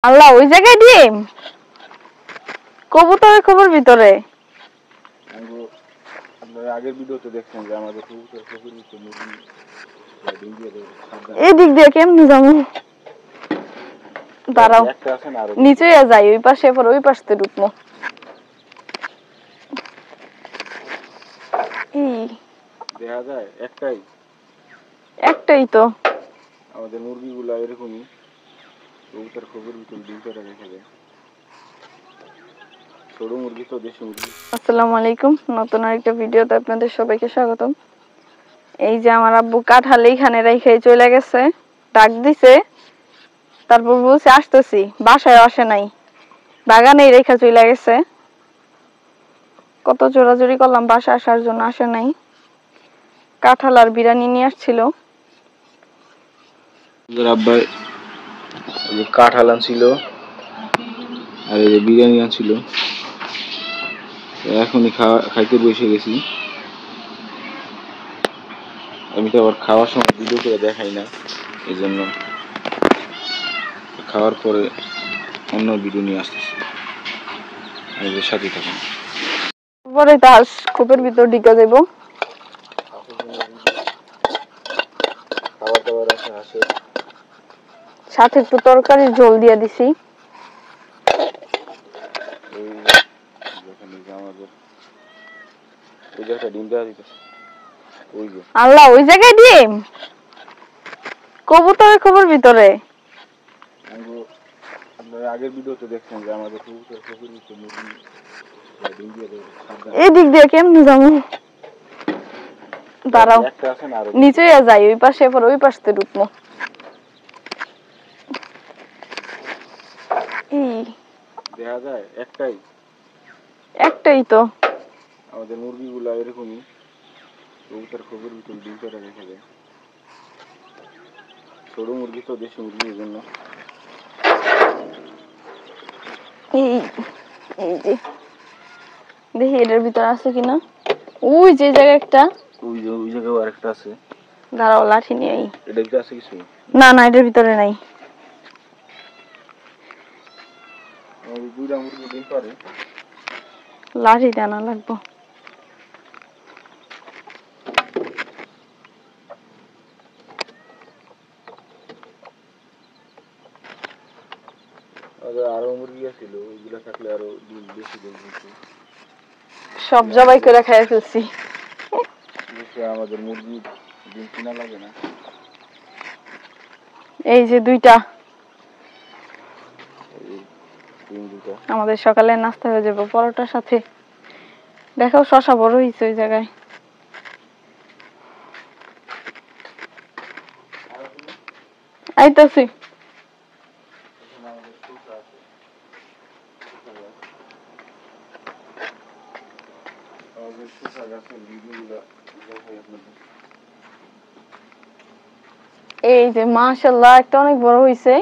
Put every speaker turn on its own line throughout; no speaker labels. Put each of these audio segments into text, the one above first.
আল্লাহ ওই জায়গায় ডিম কবুতরের খবর ভিতরে
আগের ভিডিওতে দেখছেন যে আমাদের কবুতর খবর ভিতরে মুরগি ডিম দিয়ে দেবে।
এই দিক দিয়ে কেমনে যাবো? দাঁড়াও, নিচে যাই, ওই পাশে পর ওই পাশে ঢুকবো।
দেখা যায় একটাই
একটাই তো
আমাদের মুরগিগুলা এরকমই কবুতর খবর ভিতরে ডিম পেড়ে রেখে দেয়। ছোট মুরগি তো দেশি মুরগি।
আসসালামু আলাইকুম, নতুন আরেকটা ভিডিওতে আপনাদের সবাইকে স্বাগতম। এই যে আমার আব্বু কাঁঠাল এইখানে রেখে চলে গেছে, ডাক দিছে, তারপর বলছে আসতেছি, বাসায় আসে নাই, বাগানেই রেখে চলে গেছে। কত জোরাজুরি করলাম বাসায় আসার জন্য, আসে নাই। কাঁঠাল আর বিরিয়ানি নিয়ে আসছিল।
আব্বাই কাঁঠাল আনছিল আর এই যে বিরিয়ানি আনছিল, এখনই খাইতে বসে গেছি। আমি তো আবার খাওয়ার সময় ভিডিও করে দেখাই না, এই জন্য খাওয়ার পরে অন্য ভিডিও নিয়ে আসতেছি, আমাদের সাথে থাকুন।
পরে তার কূপের ভিতর ঢুকে যাবো।
খাবার দাবার আছে,
সাথে একটু তরকারি ঝোল দিয়ে দিছি। আল্লাহ ওই জায়গায় ডিম কবুতরের খবর ভিতরে।
আগের ভিডিওতে দেখছেন যে আমাদের কবুতর খবর ভিতরে মুরগি ডিম দিয়ে দেবে।
এই দিক দিয়ে কেমনে যাবো? দাঁড়াও, নিচে যাই, ওই পাশে পর ওই পাশে ঢুকবো।
দেখা যায় একটাই
একটাই তো
আমাদের মুরগিগুলা এরকমই কবুতর খবর ভিতরে ডিম পেড়ে রেখে দেয়। ছোট মুরগি তো দেশি মুরগি, এই জন্য
এই যে দেখি এটার ভিতরে আছে কিনা। ওই যে জায়গা একটা,
ওই জায়গায় আরেকটা আছে।
দাঁড়াও, লাঠি নিয়ে আই।
এটার ভিতরে আছে কিছু?
না না, এটার ভিতরে নাই।
দুইটা মুরগি ডিম পারে,
লাঠি টানা লাগবো।
আরো মুরগি আছিল, ওইগুলা থাকলে আরো ডিম বেশি ডিম হতো।
সব জবাই করে খাইয়ে ফেলছি।
আমাদের মুরগি ডিম কিনা লাগে না।
এই যে দুইটা আমাদের সকালে নাস্তা হয়ে যাবে পরোটার সাথে। দেখো শসা বড় হয়েছে ওই জায়গায়। আইতাছি। এই যে মাশাআল্লাহ, একটা অনেক বড় হয়েছে।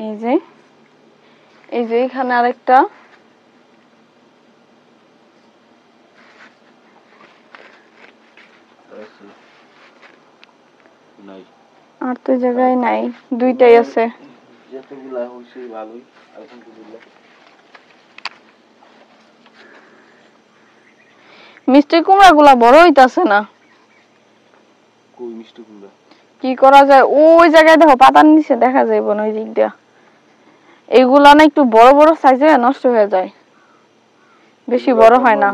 এই যে এখানে আরেকটা। আর তো জায়গায় নাই, দুইটাই আছে। মিষ্টি কুমড়া গুলা বড় হইতাছে না, কি করা যায়? ওই জায়গায় দেখো, পাতার নিচে দেখা যায় বোন, ওই দিক দিয়া। এইগুলা না একটু বড় বড় সাইজে নষ্ট হয়ে যায়, বেশি বড় হয় না।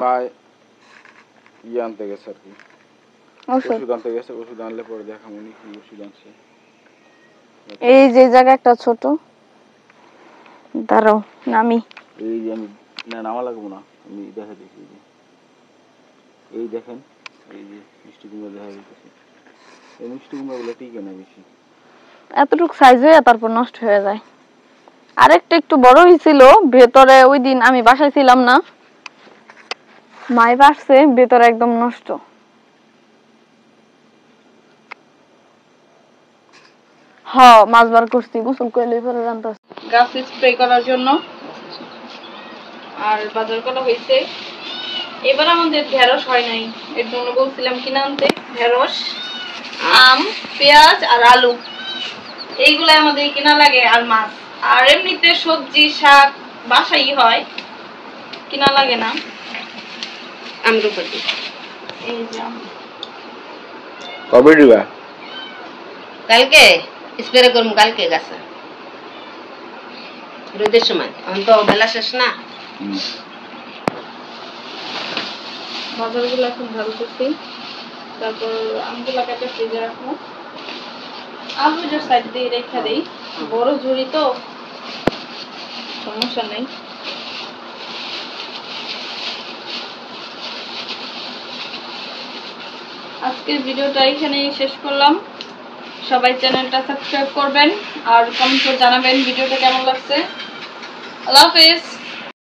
আনতে গেছে আর কি, ওষুধ আনতে গেছে, ওষুধ আনলে পরে দেখামনি কি ওষুধ আনছে।
এই যে জায়গা একটা ছোট, দাঁড়াও নামি।
এই যে আমি নামা লাগবো না, আমি দেখা দেখি। এই দেখেন, এই যে মিষ্টি কুমড়া দেখা যাইতেছে। এই মিষ্টি কুমড়া গুলো টিকে না বেশি,
এতটুকু সাইজ হয়ে তারপর নষ্ট হয়ে যায়। আরেকটা একটু বড় হয়েছিল ভেতরে, ওই দিন আমি বাসায় ছিলাম না, মাই পারছে, ভেতরে একদম নষ্ট। হ্যাঁ, মাছ বার করছি, গোসল করলে পরে রান্না গাছ স্প্রে করার জন্য। আর বাজার করা হয়েছে। এবার আমাদের ঢেঁড়স হয় নাই, এর জন্য বলছিলাম কিনে আনতে ঢেঁড়স, আম, পেঁয়াজ আর আলু। এইগুলা আমাদের কিনা লাগে আর মাছ। আর এমনিতে সবজি শাক বাসাই হয়, কিনা লাগে না।
আমরুপাতি
এই যে
কবে দিবা?
কালকে স্প্রে করবো, কালকে গাছে রোদের সময়। এখন তো বেলা শেষ না।
বাজারগুলো এখন ঢালতেছি, তারপর আমগুলা কেটে ফ্রিজে রাখবো। আলু যে সাইড দিয়ে রেখে দিই, বড় ঝুড়ি তো সমস্যা নেই। আজকের ভিডিওটা এখানেই শেষ করলাম। সবাই চ্যানেলটা সাবস্ক্রাইব করবেন আর কমেন্ট করে জানাবেন ভিডিওটা কেমন লাগছে। আল্লাহ হাফেজ।